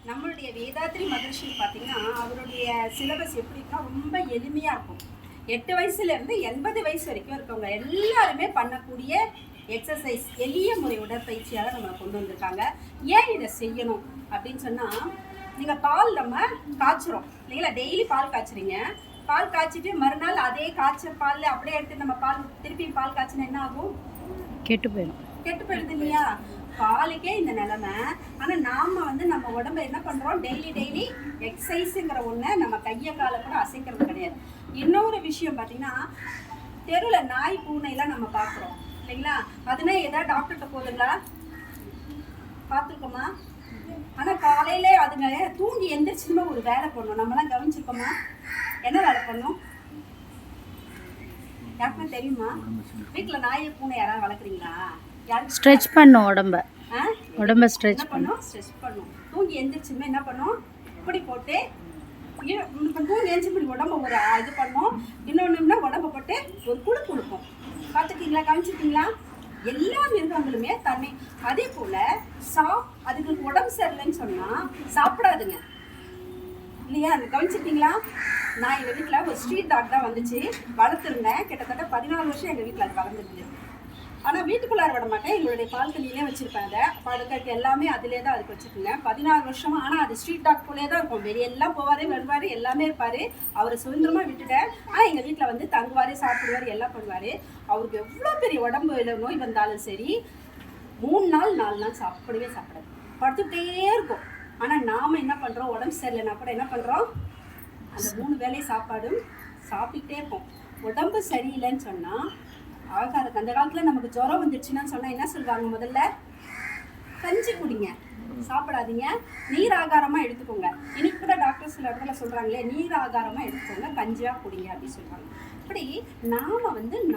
நம்மளுடைய வேதாத்ரி மகர்ஷி பார்த்தீங்கன்னா அவருடைய சிலபஸ் எப்படின்னா ரொம்ப எளிமையாக இருக்கும். 8 வயசுலேருந்து 80 வயசு வரைக்கும் இருக்கவங்க எல்லாருமே பண்ணக்கூடிய எக்ஸசைஸ், எளிய முறை உடற்பயிற்சியாக நம்ம கொண்டு வந்திருக்காங்க. ஏன் இதை செய்யணும் அப்படின்னு சொன்னால், நீங்கள் பால் நம்ம காய்ச்சுறோம் இல்லைங்களா, டெய்லி பால் காய்ச்சுறீங்க. பால் காய்ச்சிட்டு மறுநாள் அதே காய்ச்ச பால் அப்படியே எடுத்து நம்ம பால் திருப்பி பால் காய்ச்சினா என்ன ஆகும்? கெட்டு போயிடும். கெட்டு போயிடுது இல்லையா? பாலுக்கே இந்த நிலைமை. ஆனால் நாம் நம்ம உடம்பை என்ன பண்ணுறோம், டெய்லி எக்ஸசைஸுங்கிற ஒன்றை நம்ம கையை காலை கூட அசைக்கிறது கிடையாது. இன்னொரு விஷயம் பார்த்தீங்கன்னா, தெருவில் நாய் பூனையெல்லாம் நம்ம பார்க்குறோம் இல்லைங்களா, அதுனா ஏதாவது டாக்டர்கிட்ட போதுங்களா? பார்த்துருக்கோமா? ஆனால் காலையிலே அதுங்க தூங்கி எந்திரிச்சுமா ஒரு வேலை பண்ணணும். நம்மளாம் கவனிச்சிருக்கோமா? என்ன வேலை பண்ணும் யாருக்குமே தெரியுமா? வீட்டில் நாயை பூனை யாராவது வளர்க்குறீங்களா? ஸ்ட்ரெச் பண்ணும் உடம்ப ஸ்ட்ரெச் பண்ணும். ஸ்ட்ரெச் பண்ணும். தூங்கி எந்திரிச்சுமே என்ன பண்ணும், இப்படி போட்டு தூங்கி எந்திரிச்சு இப்படி உடம்ப ஒரு இது பண்ணும். இன்னொன்றுனா உடம்ப போட்டு ஒரு குழு கொடுக்கும். பார்த்துருக்கீங்களா? கவனிச்சிருக்கீங்களா? எல்லா மிருகங்களுமே தன்னை அதே போல அதுக்கு உடம்பு சரியில்லைன்னு சொன்னா சாப்பிடாதுங்க இல்லையா? அது கவனிச்சிருக்கீங்களா? நான் எங்கள் வீட்டில் ஒரு ஸ்ட்ரீட் டாக் தான் வந்துச்சு, வளர்த்துருந்தேன். கிட்டத்தட்ட 14 வருஷம் எங்கள் வீட்டில் அது வளர்ந்துருக்குது. ஆனால் வீட்டுக்குள்ளார விட மாட்டேன், எங்களுடைய பால்கனிலே வச்சுருப்பேன். அதை படுக்கைக்கு எல்லாமே அதிலே தான் அதுக்கு வச்சுருக்கேங்க 14 வருஷமாக. ஆனால் அது ஸ்ட்ரீட் டாக் போலே தான் இருக்கும். வெளியெல்லாம் போவார், வருவார், எல்லாமே இருப்பார். அவரை சுதந்திரமாக விட்டுட்டேன். ஆனால் எங்கள் வீட்டில் தங்குவார், சாப்பிடுவார், எல்லாம் பண்ணுவார். அவருக்கு எவ்வளோ பெரிய உடம்பு நோய் வந்தாலும் சரி 3 நாள் 4 நாள் சாப்பிடவே சாப்பிடாது, படுத்துக்கிட்டே இருக்கும். ஆனால் நாம் என்ன பண்ணுறோம், உடம்பு சரியில்லைன்னா கூட என்ன பண்ணுறோம், அந்த 3 வேளை சாப்பாடும் சாப்பிட்டுட்டே இருப்போம். உடம்பு சரியில்லைன்னு சொன்னால் ஆகாது. அந்த காலத்தில் நமக்கு ஜுரம் வந்துடுச்சுன்னு சொன்னால் என்ன சொல்லுவாங்க, முதல்ல கஞ்சி குடிங்க, சாப்பிடாதீங்க, நீர் ஆகாரமாக எடுத்துக்கோங்க. இன்னைக்கு கூட டாக்டர் சில இடத்துல சொல்கிறாங்களே, நீர் ஆகாரமாக எடுத்துக்கோங்க, கஞ்சியாக குடிங்க அப்படின்னு சொல்லுவாங்க. இப்படி நாம்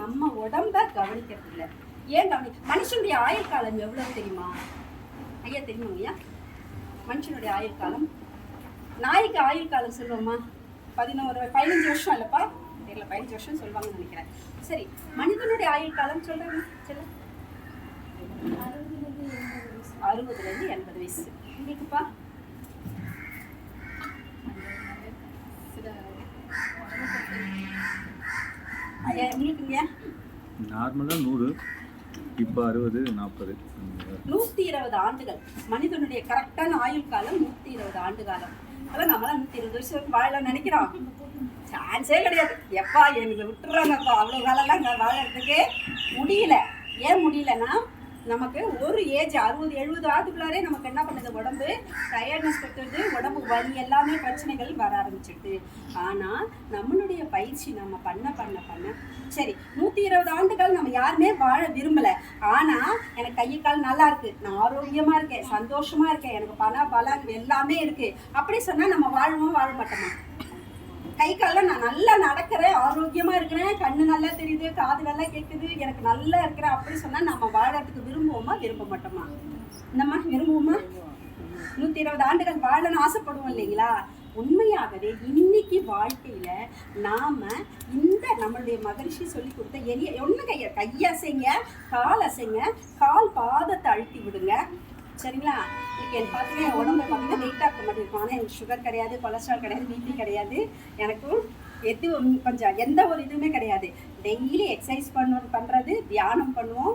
நம்ம உடம்பை கவனிக்கிறது இல்லை. ஏன் மனுஷனுடைய ஆயுள் காலம் எவ்வளவு தெரியுமா ஐயா? தெரியுமா ஐயா? மனுஷனுடைய ஆயுள் காலம், நாய்க்கு ஆயுள் காலம் சொல்லுவோமா? 15 வருஷம் இல்லைப்பா, தெரியல, 15 வருஷம் சொல்லுவாங்கன்னு நினைக்கிறேன். சரி, மனிதனுடைய ஆயுள் காலம் சொல்றாங்க, சொல்ல 60லேருந்து 80 வயசு. உங்களுக்குப்பா? உங்களுக்குங்க நார்மலாக 100, இப்போ 60, 40, 120 ஆண்டுகள். மனிதனுடைய கரெக்டான ஆயுள் காலம் 120 ஆண்டு காலம். அதெல்லாம் நம்மளாம் 120 வருஷம் வாழலாம் நினைக்கிறோம், சான்ஸே கிடையாது. எப்பா எனக்கு விட்டுறாங்கப்பா, அவ்வளோ காலம்லாம் நான் வாழறதுக்கே முடியல. ஏன் முடியலன்னா, நமக்கு ஒரு ஏஜ் 60 70 ஆண்டுக்குள்ளாரே நமக்கு என்ன பண்ணுது, உடம்பு டயர்ட்னஸ் கொடுத்துருது, உடம்பு வலி, எல்லாமே பிரச்சனைகள் வர ஆரம்பிச்சிடுது. ஆனால் நம்மளுடைய பயிற்சி நம்ம பண்ண சரி 120 ஆண்டுகள் நம்ம யாருமே வாழ விரும்பலை. ஆனால் எனக்கு கை கால் நல்லா இருக்குது, நான் ஆரோக்கியமாக இருக்கேன், சந்தோஷமாக இருக்கேன், எனக்கு பலம் எல்லாமே இருக்குது அப்படி சொன்னால் நம்ம வாழவும் வாழ மாட்டோமா? கை காலில் நான் நல்லா நடக்கிறேன், ஆரோக்கியமாக இருக்கிறேன், கண்ணு நல்லா தெரியுது, காது நல்லா கேட்குது, எனக்கு நல்லா இருக்கிறேன் அப்படி சொன்னால் நம்ம வாழறதுக்கு விரும்புவோமா? விரும்ப மாட்டோமா? இந்தம்மா விரும்புவோமா? 120 ஆண்டுகள் வாழணும்னு ஆசைப்படுவோம் இல்லைங்களா? உண்மையாகவே இன்னைக்கு வாழ்க்கையில நாம இந்த நம்மளுடைய மகரிஷி சொல்லி கொடுத்த எளிய ஒன்று கையசைங்க, கால் அசைங்க, கால் பாதத்தை அழுத்தி விடுங்க, சரிங்களா? இப்போ எனக்கு பார்த்தீங்கன்னா உடம்பு பார்த்தீங்கன்னா வெயிட்டாக இருக்க மாதிரி இருக்கும். ஆனால் எனக்கு சுகர் கிடையாது, கொலஸ்ட்ரால் கிடையாது, பிபி கிடையாது, எனக்கும் கொஞ்சம் எந்த ஒரு இதுவுமே கிடையாது. டெய்லி எக்ஸசைஸ் பண்ணுறது, தியானம் பண்ணுவோம்,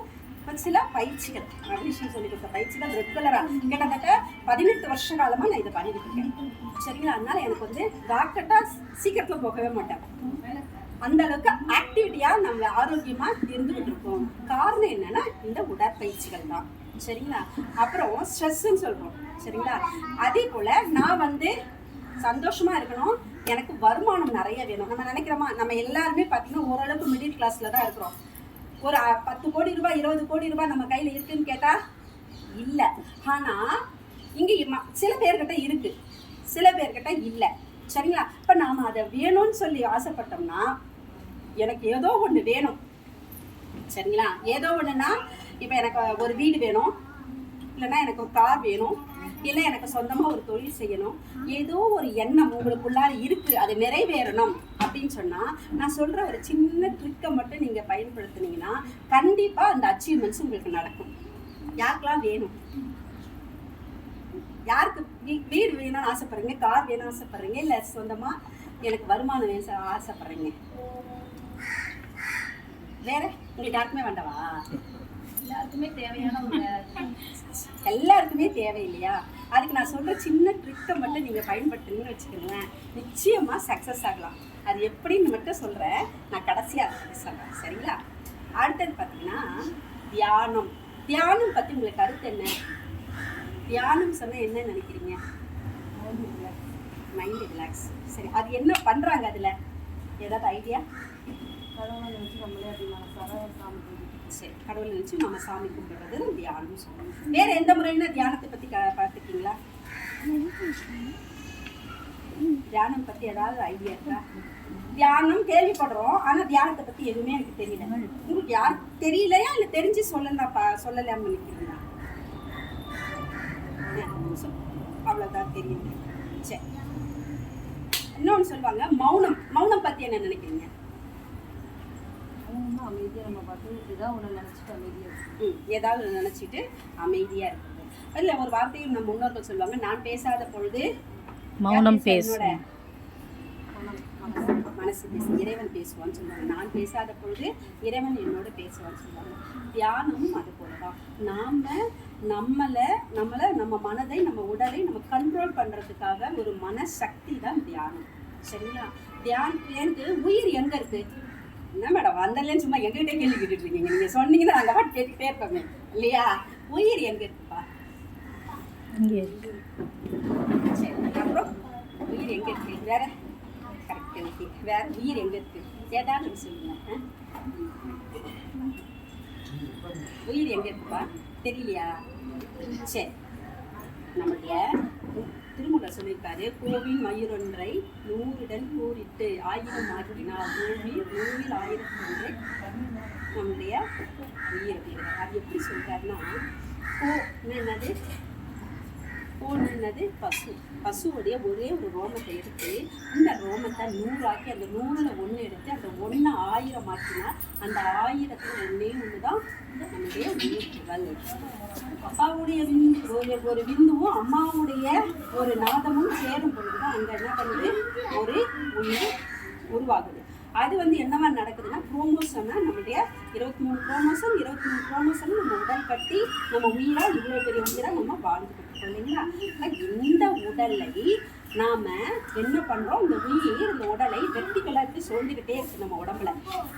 சில பயிற்சிகள் மகரிஷி சொல்லி கொடுத்த பயிற்சிகள் ரெகுலராக கிட்டத்தட்ட 18 வருஷ காலமாக நான் இதை பண்ணிட்டு இருக்கேன், சரிங்களா? அதனால எனக்கு டாக்டர்ட்டாக சீக்கிரத்தில் போகவே மாட்டேன். அந்த அளவுக்கு ஆக்டிவிட்டியாக நம்ம ஆரோக்கியமாக இருந்துகிட்டு இருக்கோம். காரணம் என்னன்னா இந்த உடற்பயிற்சிகள் தான், சரிங்களா? அப்புறம் ஸ்ட்ரெஸ்ன்னு சொல்கிறோம், சரிங்களா? அதே போல் நான் சந்தோஷமாக இருக்கணும், எனக்கு வருமானம் நிறைய வேணும். நம்ம நினைக்கிறோமா? நம்ம எல்லாருமே பார்த்தீங்கன்னா ஓரளவுக்கு மிடில் கிளாஸில் தான் இருக்கிறோம். ஒரு 10 கோடி ரூபாய் 20 கோடி ரூபாய் நம்ம கையில் இருக்குன்னு கேட்டால் இல்லை. ஆனால் இங்கே சில பேர்கிட்ட இருக்குது, சில பேர்கிட்ட இல்லை, சரிங்களா? இப்போ நாம் அதை வேணும்னு சொல்லி ஆசைப்பட்டோம்னா எனக்கு ஏதோ ஒன்று வேணும், சரிங்களா? ஏதோ ஒன்றுனா இப்போ எனக்கு ஒரு வீடு வேணும், இல்லைன்னா எனக்கு ஒரு கார் வேணும், இல்லை எனக்கு சொந்தமாக ஒரு தொழில் செய்யணும், ஏதோ ஒரு எண்ணம் உங்களுக்குள்ளார இருக்குது, அது நிறைவேறணும் அப்படின்னு சொன்னால் நான் சொல்கிற ஒரு சின்ன ட்ரிக்கை மட்டும் நீங்கள் பயன்படுத்தினீங்கன்னா கண்டிப்பாக அந்த அச்சீவ்மெண்ட்ஸ் உங்களுக்கு நடக்கும். யாருக்கெல்லாம் வேணும்? யாருக்கு வீடு வேணும்னு ஆசைப்படுறீங்க, கார் வேணும்னு ஆசைப்படுறீங்க, இல்லை சொந்தமாக எனக்கு வருமானம் வேணும் ஆசைப்படுறீங்க? வேற உங்களுக்கு யாருக்குமே வேண்டாவா? எல்லாருக்குமே தேவையான ஒரு எல்லாருக்குமே தேவை இல்லையா? அதுக்கு நான் சொல்கிற சின்ன ட்ரிக்கை மட்டும் நீங்கள் பயன்படுத்துனீங்கன்னு வச்சுக்கோங்களேன், நிச்சயமாக சக்ஸஸ் ஆகலாம். அது எப்படின்னு மட்டும் சொல்கிறேன், நான் கடைசியாக சொல்கிறேன், சரிங்களா? அடுத்தது பார்த்தீங்கன்னா தியானம். தியானம் பற்றி உங்களுக்கு கருத்து என்ன? தியானம் சொன்னால் என்ன நினைக்கிறீங்க? Mind relax. சரி, அது என்ன பண்ணுறாங்க? அதில் ஏதாவது ஐடியா? கடவுளை நினச்சி நம்மளே அப்படி மனசார சாமி சரி, கடவுளை நினச்சி நம்ம சாமி கும்பிடுறது தியானம் சொல்லுவோம். வேறு எந்த முறையில் தியானத்தை பற்றி பார்த்துருக்கீங்களா? தியானம் பற்றி ஏதாவது ஐடியா இருக்கா? தியானம் கேள்விப்படுறோம், ஆனால் தியானத்தை பற்றி எதுவுமே எனக்கு தெரியல. உங்களுக்கு யாருக்கு தெரியலையா, இல்லை தெரிஞ்சு சொல்லலாம்னு நினைக்கிறீங்களா? அவ்வளோதான் தெரியுது. சரி, இன்னொன்று சொல்லுவாங்க மௌனம். மௌனம் பற்றி என்ன நினைக்கிறீங்க? அமைதியாக நம்ம பார்த்து இதுதான் ஒன்று நினச்சிட்டு அமைதியாக ஏதாவது நினச்சிட்டு அமைதியாக இருக்குது. அதில் ஒரு வார்த்தையும் நம்ம முன்னோர்கள் சொல்லுவாங்க, நான் பேசாத பொழுது மௌனம் பேச மனசு பேசு, இறைவன் பேசுவான்னு சொல்லுவாங்க. நான் பேசாத பொழுது இறைவன் என்னோட பேசுவான்னு சொல்லுவாங்க. தியானமும் அது போலதான். நம்ம மனதை, நம்ம உடலை நம்ம கண்ட்ரோல் பண்ணுறதுக்காக ஒரு மனசக்தி தான் தியானம், சரிங்களா? தியானத்துலேருந்து உயிர் எங்கே இருக்குது? என்ன மேடம் வந்தலேன்னு சும்மா எங்ககிட்ட கேள்வி கேட்டுட்டு இருக்கீங்க? நீங்கள் சொன்னீங்கன்னா நாங்கள் பாட்டு கேட்டுக்கிட்டே இருப்போமே இல்லையா? உயிர் எங்கே இருக்குப்பா? சரி, அப்புறம் உயிர் எங்கே இருக்கு? வேற கரெக்ட் இருக்கு. வேற உயிர் எங்கே இருக்கு? ஏதாவது சொல்லுங்க. உயிர் எங்கே இருக்குப்பா? தெரியலையா? சரி, நம்முடைய திருமூலர் சொல்லியிருக்காரு, கோவில் மயிரொன்றை 100 கூறிட்டு 1000 ஆக்கினார் நூலில் 1000 நம்முடைய உயிர் அப்படிங்கிறார். அது எப்படி சொல்றாருன்னா, என்னது என்னது பசு. பசுவுடைய ஒரே ஒரு ரோமத்தை எடுத்து அந்த ரோமத்தை 100 ஆக்கி அந்த 100ல் 1 எடுத்து அந்த 1 1000 ஆக்கினா அந்த 1000த்துல 1 தான் நம்முடைய உயிர்ப்புகள். அப்பாவுடைய ஒரு விந்துவும் அம்மாவுடைய ஒரு நாதமும் சேரும் பொழுதுதான் அங்கே என்ன பண்ணுது? ஒரு உயிர் உருவாகுது. அது என்னவா நடக்குதுன்னா, குரோமோசோம்னா நம்மளுடைய 23 குரோமோசோம் நம்ம உடல் கட்டி நம்ம உயிரா இவ்வளோ பெரிய உயிரா நம்ம வாழ்ந்துக்கிட்டு இருக்கோம் இல்லைங்களா? இந்த உடலை நாம் என்ன பண்ணுறோம்? இந்த உயிர் இந்த உடலை வெர்டிகலாக சோழ்ந்துக்கிட்டே இருக்குது நம்ம உடம்புல.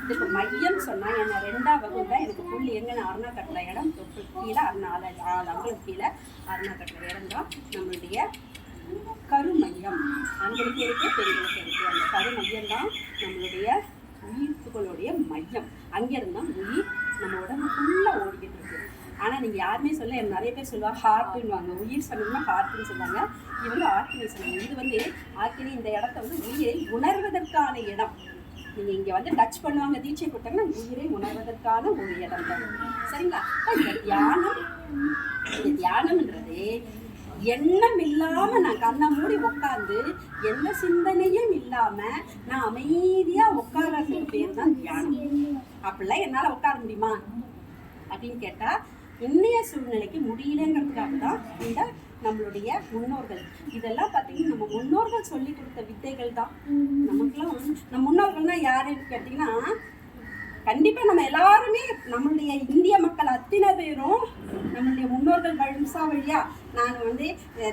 இதுக்கு மையம் சொன்னால் என்ன 2ஆம் வகுப்பில் எனக்கு புள்ளி எங்கன்னா அருணா கட்டுற இடம் தொட்டு கீழே 4 அங்குலம் கீழே அருணா கட்டுற இடம் தான் நம்மளுடைய கருமையம். ஆண்களுக்கு இருக்கு, பெண்களுக்கு இருக்கு. அந்த கருமையம் தான் நம்மளுடைய உயிர்ப்புகளுடைய மையம். அங்கிருந்தான் உயிர் நம்ம உடம்பு ஃபுல்லாக ஓடிக்கிட்டு இருக்கு. ஆனால் நீங்கள் யாருமே சொல்ல, நிறைய பேர் சொல்லுவாங்க ஹார்ட்டுன்னுவாங்க. உயிர் சொன்னீங்கன்னா ஹார்ட்டுன்னு சொல்லுவாங்க, இவங்க ஆர்ட்டுன்னு சொல்லுவாங்க. இது ஆக்சுவலி இந்த இடத்த உயிரை உணர்வதற்கான இடம். நீங்கள் இங்கே டச் பண்ணுவாங்க, தீட்சை கொடுத்தாங்கன்னா உயிரை உணர்வதற்கான ஒரு இடம் தான், சரிங்களா? இந்த தியானம்ன்றது எண்ணம் இல்லாமல் நான் கண்ணை மூடி உட்காந்து எந்த சிந்தனையும் இல்லாமல் நான் அமைதியாக உட்கார்றதுக்கு பேர் தான் தியானம். அப்படிலாம் என்னால் உட்கார முடியுமா அப்படின்னு கேட்டால், இன்னைய சூழ்நிலைக்கு முடியலங்கிறதுக்காக தான் இந்த நம்மளுடைய முன்னோர்கள் இதெல்லாம் பார்த்தீங்கன்னா நம்ம முன்னோர்கள் சொல்லி கொடுத்த வித்தைகள் தான். நமக்குலாம் நம்ம முன்னோர்கள்னால் யாருன்னு கேட்டிங்கன்னா, கண்டிப்பாக நம்ம எல்லாருமே நம்மளுடைய இந்திய மக்கள் அத்தனை பேரும் நம்மளுடைய முன்னோர்கள் வம்சாவழியா, நான்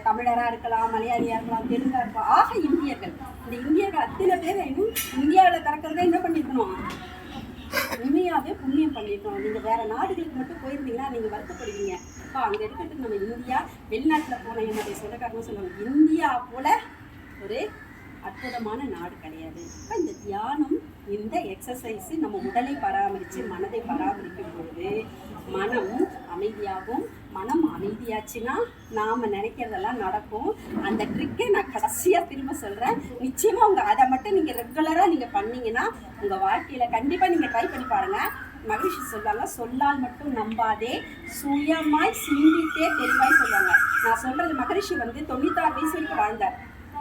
தமிழராக இருக்கலாம், மலையாளியாக இருக்கலாம், தெலுங்காக இருக்கலாம், ஆக இந்தியர்கள். இந்த இந்தியர்கள் அத்தனை பேர் இன்னும் இந்தியாவில் திறக்கிறத என்ன பண்ணியிருக்கணும்? உண்மையாகவே புண்ணியம் பண்ணியிருக்கணும். நீங்கள் வேறு நாடுகளுக்கு மட்டும் போயிருந்தீங்கன்னா நீங்கள் வருத்தப்படுவீங்க. அப்போ அங்கே இருக்கிறது நம்ம இந்தியா. வெளிநாட்டில் போன என்னுடைய சொந்தக்காரங்க சொல்லுவாங்க, இந்தியா போல ஒரு அற்புதமான நாடு கிடையாது. இப்போ இந்த தியானம், இந்த எக்ஸசைஸு நம்ம உடலை பராமரித்து மனதை பராமரிக்கும் பொழுது மனம் அமைதியாகும். மனம் அமைதியாச்சுன்னா நாம் நினைக்கிறதெல்லாம் நடக்கும். அந்த ட்ரிக்கை நான் கடைசியாக திரும்ப சொல்கிறேன். நிச்சயமாக அதை மட்டும் நீங்கள் ரெகுலராக நீங்கள் பண்ணிங்கன்னா உங்கள் வாழ்க்கையில் கண்டிப்பாக நீங்கள் ட்ரை பண்ணி பாருங்கள். மகிழ்ச்சி சொல்லுவாங்க, சொல்லால் மட்டும் நம்பாதே, சுயமாய் சிந்தித்தே தெளிவாய் சொல்லுவாங்க. நான் சொல்கிறது, மகரிஷி 96 வயசு வரைக்கும் வாழ்ந்தார்.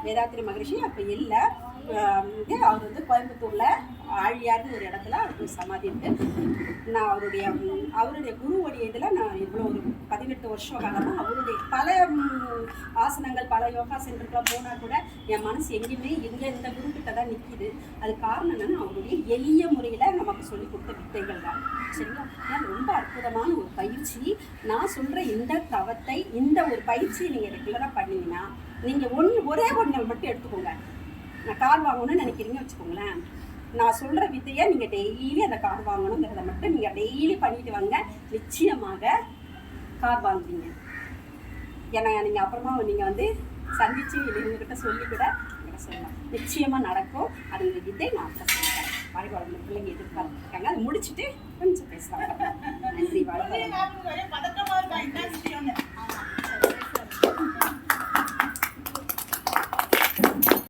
வேதாத்திரி மகரிஷி அப்போ இல்லை, அவர் வந்து கோயம்புத்தூரில் ஆழியார்னு ஒரு இடத்துல அவருக்கு சமாதி இருக்கு. நான் அவருடைய குருவுடைய இதில் நான் இவ்வளோ ஒரு 18 வருஷம் காலமாக அவருடைய பல ஆசனங்கள் பல யோகா சென்டருக்குலாம் போனால் கூட என் மனசு எங்கேயுமே இந்த குருக்கிட்ட தான் நிற்கிது. அது காரணம் என்னன்னா அவருடைய எளிய முறையில் நமக்கு சொல்லி கொடுத்த வித்தைகள் தான். சரிங்களா? ஏன்னா ரொம்ப அற்புதமான ஒரு பயிற்சி. நான் சொல்கிற இந்த தவத்தை இந்த ஒரு பயிற்சியை நீங்கள் ரெகுலராக பண்ணீங்கன்னா நீங்கள் ஒரே ஒன்று மட்டும் எடுத்துக்கோங்க. நான் கார் வாங்கணும்னு நினைக்கிறீங்க வச்சுக்கோங்களேன், நான் சொல்கிற வித்தையை நீங்கள் டெய்லி அந்த கார் வாங்கணுங்கிறத மட்டும் நீங்கள் டெய்லி பண்ணிட்டு வாங்க. நிச்சயமாக கார் வாங்குவீங்க. ஏன்னா நீங்கள் அப்புறமா நீங்கள் வந்து சந்திச்சு இவங்ககிட்ட சொல்லி கூட சொல்லலாம். நிச்சயமாக நடக்கும். அது இந்த வித்தை நான் அப்புறம் சொல்லுறேன். வாழ்க்கை பிள்ளைங்க எதிர்பார்த்துருக்காங்க. அது முடிச்சுட்டு கொஞ்சம் பேசலாம். நன்றி. வாழ்க்கை